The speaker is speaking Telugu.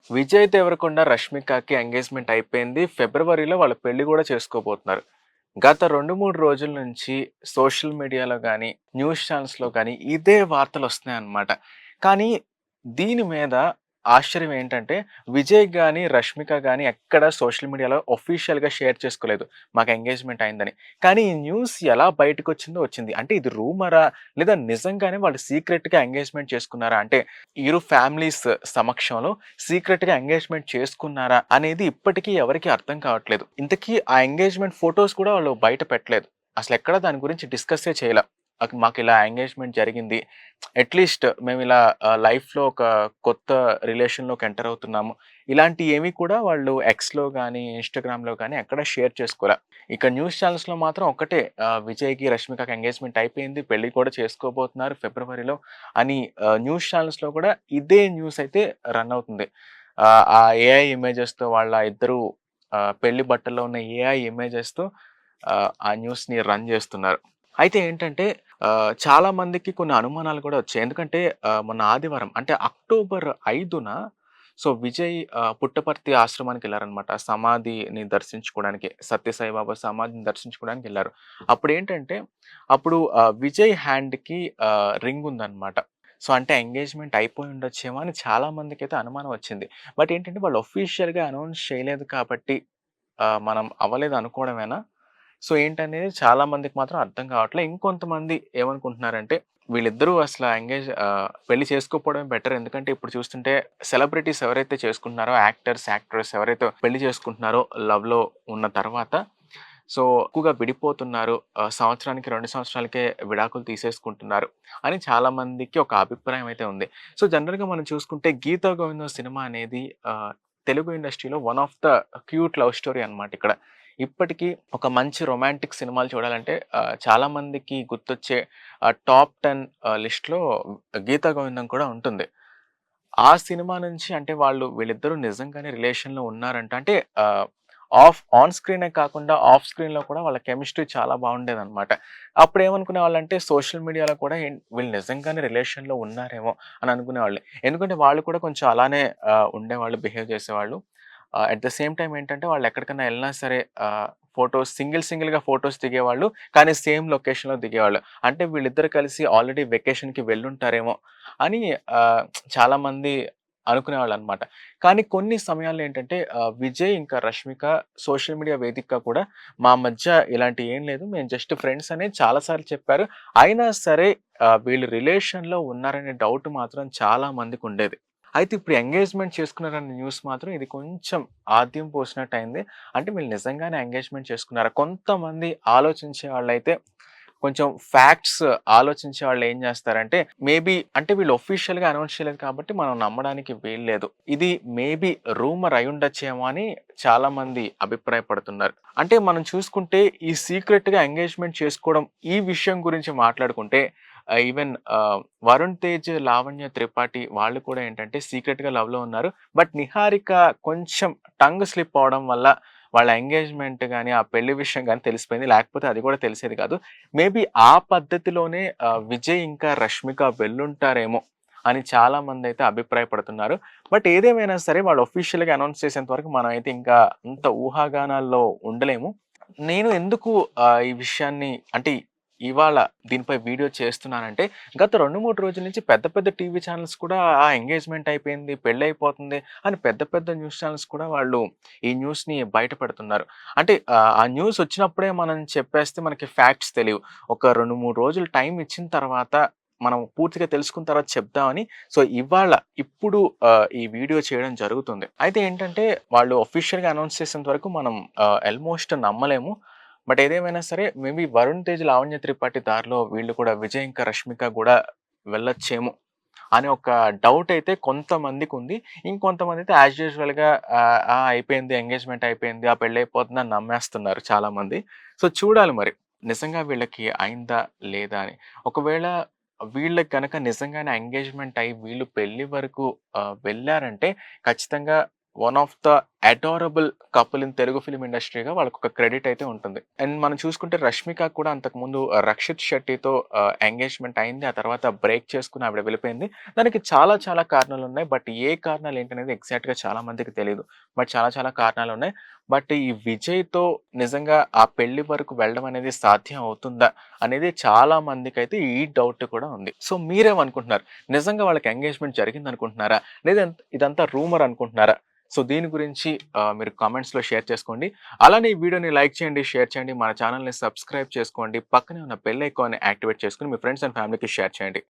విజయ్ దేవరకొండ, రష్మికకి ఎంగేజ్‌మెంట్ అయిపోయింది. ఫిబ్రవరిలో వాళ్ళ పెళ్లి గూడా చేసుకోబోతున్నారు. గత 2, 3 రోజుల నుంచి సోషల్ మీడియాలో గాని, న్యూస్ ఛానెల్స్‌లో గాని ఇదే వార్తలొస్తున్నాయన్నమాట. కానీ దీని మీద ఆశ్చర్యం ఏంటంటే విజయ్ గాని, రష్మిక గాని ఎక్కడ సోషల్ మీడియాలో ఆఫీషియల్‌గా షేర్ చేసుకోలేదు. మాకు ఎంగేజ్‌మెంట్ అయిందని. కానీ ఈ న్యూస్ ఎలా బయటకొచ్చిందో వచ్చింది. అంటే ఇది రూమరా? లేదా నిజంగానే వాళ్ళు సీక్రెట్‌గా ఎంగేజ్‌మెంట్ చేసుకున్నారా? అంటే ఇరు ఫ్యామిలీస్ సమక్షంలో సీక్రెట్‌గా ఎంగేజ్‌మెంట్ చేసుకున్నారా? అనేది ఇప్పటికీ ఎవరికీ అర్థం కావట్లేదు. ఇంతకీ ఆ ఎంగేజ్‌మెంట్ ఫోటోస్ కూడా వాళ్ళు బయట పెట్టలేదు. అసలెక్కడ దాని గురించి డిస్కస్సే చేయల. మాకిలా ఎంగేజ్‌మెంట్ జరిగింది. అట్‌లీస్ట్ మేమిలా లైఫ్‌లో ఒక కొత్త రిలేషన్‌లోకి ఎంటర్ అవుతున్నాము. ఇలాంటియేవి కూడా వాళ్ళు ఎక్స్‌లో గాని, ఇన్‌స్టాగ్రామ్‌లో గాని ఎక్కడ షేర్ చేసుకోల. ఇక న్యూస్ ఛానెల్స్‌లో మాత్రం ఒక్కటే విజయ్‌కి, రష్మికకి ఎంగేజ్‌మెంట్ అయిపోయింది. పెళ్లి కూడా చేసుకోబోతున్నారు ఫిబ్రవరిలో అని న్యూస్ ఛానెల్స్‌లో కూడా ఇదే న్యూస్ అయితే రన్ అవుతుంది. ఆ ఏఐ ఇమేజెస్‌తో వాళ్ళ ఇద్దరు పెళ్లి బట్టల్లో ఉన్న ఏఐ ఇమేజెస్‌తో ఆ న్యూస్‌ని రన్ చేస్తున్నారు. అయితే ఏంటంటే చాలా మందికి కొన్ని అనుమానాలు కూడా వచ్చాయి. ఎందుకంటే మొన్న ఆదివారం అంటే అక్టోబర్ 5న విజయ్ పుట్టపర్తి ఆశ్రమానికెళ్లారనమాట. సమాధిని దర్శించుకోవడానికి. సత్యసాయి బాబా సమాధిని దర్శించుకోవడానికెళ్లారు. అప్పుడేంటంటే అప్పుడు విజయ్ హ్యాండ్‌కి రింగ్ ఉందనమాట. అంటే ఎంగేజ్‌మెంట్ అయిపోయి ఉండొచ్చేమో అని చాలా మందికైతే అనుమానం వచ్చింది. బట్ ఏంటంటే వాళ్ళు ఆఫీషియల్‌గా అనౌన్స్ చేయలేదు కాబట్టి మనం అవ్వలేదు అనుకోవడమేనా? ఏంటనేది చాలా మందికి మాత్రం అర్థం కావట్లే. ఇంకొంతమంది ఏమనుకుంటున్నారంటే, వీళ్ళిద్దరూ అసల పెళ్లి చేసుకోకపోవడమే బెటర్. ఎందుకంటే ఇప్పుడు చూస్తుంటే సెలబ్రిటీస్ ఎవరైతే చేసుకుంటున్నారో యాక్టర్స్, యాక్ట్రెస్ ఎవరైతే పెళ్లి చేసుకుంటున్నారో లవ్‌లో ఉన్న తర్వాత ఎక్కువగా విడిపోతున్నారు. సంవత్సరానికి 2 సంవత్సరాలకే విడాకులు తీసేసుకుంటున్నారు అని చాలా మందికి ఒక అభిప్రాయం అయితే ఉంది. జనరల్‌గా మనం చూసుకుంటే 'గీతా గోవిందం' సినిమా అనేది తెలుగు ఇండస్ట్రీలో one of the cute love story అన్నమాట ఇక్కడ. ఇప్పటికి ఒక మంచి రొమాంటిక్ సినిమాలు చూడాలంటే చాలా మందికి గుర్తొచ్చే టాప్ 10 లిస్ట్‌లో 'గీతా గోవిందం' కూడా ఉంటుంది. ఆ సినిమా నుంచి అంటే వీళ్ళిద్దరూ నిజంగానే రిలేషన్‌లో ఉన్నారంట. అంటే ఆన్ స్క్రీనే కాకుండా ఆఫ్ స్క్రీన్‌లో కూడా వాళ్ళ కెమిస్ట్రీ చాలా బాగుండేదన్నమాట. అప్పుడేమనుకునేవాళ్ళంటే సోషల్ మీడియాలో కూడా వీళ్ళు నిజంగానే రిలేషన్‌లో ఉన్నారేమో అని అనుకునేవాళ్ళు. ఎందుకంటే వాళ్ళు కూడా కొంచెం అలానే ఉండేవాళ్ళు, బిహేవ్ చేసేవాళ్ళు. అట్ ద సేమ్ టైమ్ ఏంటంటే వాళ్ళు ఎక్కడికన్నా ఎళ్ళినా సరే సింగిల్‌గా ఫోటోస్ దిగేవాళ్ళు. కానీ సేమ్ లొకేషన్‌లో దిగేవాళ్ళు. అంటే వీళ్ళిద్దరూ కలిసి ఆల్రెడీ వెకేషన్‌కి వెళ్ళుంటారేమో అని చాలామంది అనుకునేవాళ్ళనమాట. కానీ కొన్ని సమయాల్లో ఏంటంటే విజయ్ ఇంకా రష్మిక సోషల్ మీడియా వేదికగా కూడా మా మధ్య ఇలాంటియి ఏం లేదు. మేము జస్ట్ ఫ్రెండ్స్ అని చాలా సార్లు చెప్పారు. అయినా సరే వీళ్ళు రిలేషన్‌లో ఉన్నారనే డౌట్ మాత్రం చాలా మందికుండేది. అయితే ఇప్పుడు ఎంగేజ్‌మెంట్ చేసుకున్నారన్న న్యూస్ మాత్రం ఇది కొంచెం ఆద్యం పోసినట్టయింది. అంటే వీళ్ళు నిజంగానే ఎంగేజ్‌మెంట్ చేసుకున్నారా? కొంతమంది ఆలోచించే వాళ్ళైతే కొంచెం ఫ్యాక్ట్స్ ఆలోచించే వాళ్ళేం జేస్తారంటే, మేబీ అంటే వీళ్ళు ఆఫీషియల్‌గా అనౌన్స్ చేయలేదు కాబట్టి మనం నమ్మడానికి వీల్లేదు. ఇది మేబీ రూమర్ అయ్యుండొచ్చేమో అని చాలామంది అభిప్రాయపడుతున్నారు. అంటే మనం చూసుకుంటే ఈ సీక్రెట్‌గా ఎంగేజ్‌మెంట్ చేసుకోవడం ఈ విషయం గురించి మాట్లాడుకుంటే ఈవెన్ వరుణ్ తేజ్, లావణ్య త్రిపాఠి వాళ్ళు కూడా ఏంటంటే సీక్రెట్‌గా లవ్‌లో ఉన్నారు. బట్ నిహారిక కొంచెం టంగ్ స్లిప్ అవ్వడం వల్ల వాళ్ళ ఎంగేజ్‌మెంట్ గాని, ఆ పెళ్లి విషయం గాని తెలిసిపోయింది. లేకపోతే అది కూడా తెలిసేది కాదు. మేబీ ఆ పద్ధతిలోనే విజయ్ ఇంకా రష్మిక వెళ్ళుంటారేమో అని చాలా మందైతే అభిప్రాయపడుతున్నారు. బట్ ఏదేమైనా సరే వాళ్ళు ఆఫీషియల్‌గా అనౌన్స్ చేసేంత వరకు మనమైతే ఇంకా అంత ఊహాగానాల్లో ఉండలేము. నేను ఎందుకు ఈ విషయాన్ని అంటే ఇవాళ దీనిపై వీడియో చేస్తున్నానంటే, గత 2, 3 రోజుల నుంచి పెద్ద పెద్ద టీవీ ఛానెల్స్ కూడా ఎంగేజ్‌మెంట్ అయిపోయింది, పెళ్లయిపోతుంది అని పెద్ద పెద్ద న్యూస్ ఛానెల్స్ కూడా వాళ్ళు ఈ న్యూస్‌ని బయట పెడుతున్నారు. అంటే ఆ న్యూస్ వచ్చినప్పుడే మనం చెప్పేస్తే మనకి ఫ్యాక్ట్స్ తెలియవు. ఒక 2, 3 రోజులు టైం ఇచ్చిన తర్వాత మనం పూర్తిగా తెలుసుకున్న తర్వాత చెప్దామని ఇవాళ ఇప్పుడు ఈ వీడియో చేయడం జరుగుతుంది. అయితే ఏంటంటే వాళ్ళు ఆఫీషియల్‌గా అనౌన్స్ చేసేంత వరకు మనం ఆల్‌మోస్ట్ నమ్మలేము. బట్ ఏదేమైనా సరే మేబీ 'వరుణ్ తేజ్, లావణ్య త్రిపాఠి' దారిలో వీళ్ళు కూడా విజయ్ ఇంకా రష్మిక గూడా వెళ్ళొచ్చేమో అనే ఒక డౌట్ అయితే కొంతమందికుంది. ఇంకొంతమందయితే యాజ్ యూజువల్‌గా అయిపోయింది ఎంగేజ్‌మెంట్ అయిపోయింది. ఆ పెళ్లయిపోతుంది అని నమ్మేస్తున్నారు చాలామంది. చూడాలి మరి. నిజంగా వీళ్ళకి అయిందా? లేదా అని. ఒకవేళ వీళ్ళకి గనక నిజంగానే ఎంగేజ్‌మెంట్ అయ్యి వీళ్ళు పెళ్లి వరకు వెళ్లారంటే ఖచ్చితంగా one of the adorable couple in Telugu film ఇండస్ట్రీగా వాళ్ళకొక క్రెడిట్ అయితే ఉంటుంది. అండ్ మనం చూసుకుంటే 'రష్మిక' కూడా అంతకుముందు 'రక్షిత్ శెట్టి'తో ఎంగేజ్‌మెంట్ అయింది. ఆ తర్వాత బ్రేక్ చేసుకొని ఆవిడ వెళ్ళిపోయింది. దానికి చాలా చాలా కారణాలున్నాయి. బట్ ఏ కారణాలు ఏంటనేది ఎగ్జాక్ట్‌గా చాలా మందికి తెలీదు. బట్ చాలా చాలా కారణాలున్నాయి. బట్ ఈ విజయ్‌తో నిజంగా ఆ పెళ్లి వరకు వెళ్ళడం అనేది సాధ్యం అవుతుందా? అనేది చాలా మందికైతే ఈ డౌట్ కూడా ఉంది. సో మీరేమనుకుంటున్నారు? నిజంగా వాళ్ళకి ఎంగేజ్‌మెంట్ జరిగిందనుకుంటున్నారా? లేదా ఇదంతా రూమర్ అనుకుంటున్నారా? సో దీని గురించి మీరు కామెంట్స్‌లో షేర్ చేసుకోండి. అలానే ఈ వీడియోని లైక్ చేయండి, షేర్ చేయండి. మన ఛానెల్‌ని సబ్స్క్రైబ్ చేసుకోండి. పక్కనే ఉన్న బెల్ ఐకాన్‌ని యాక్టివేట్ చేసుకొని మీ ఫ్రెండ్స్ అండ్ ఫ్యామిలీకి షేర్ చేయండి.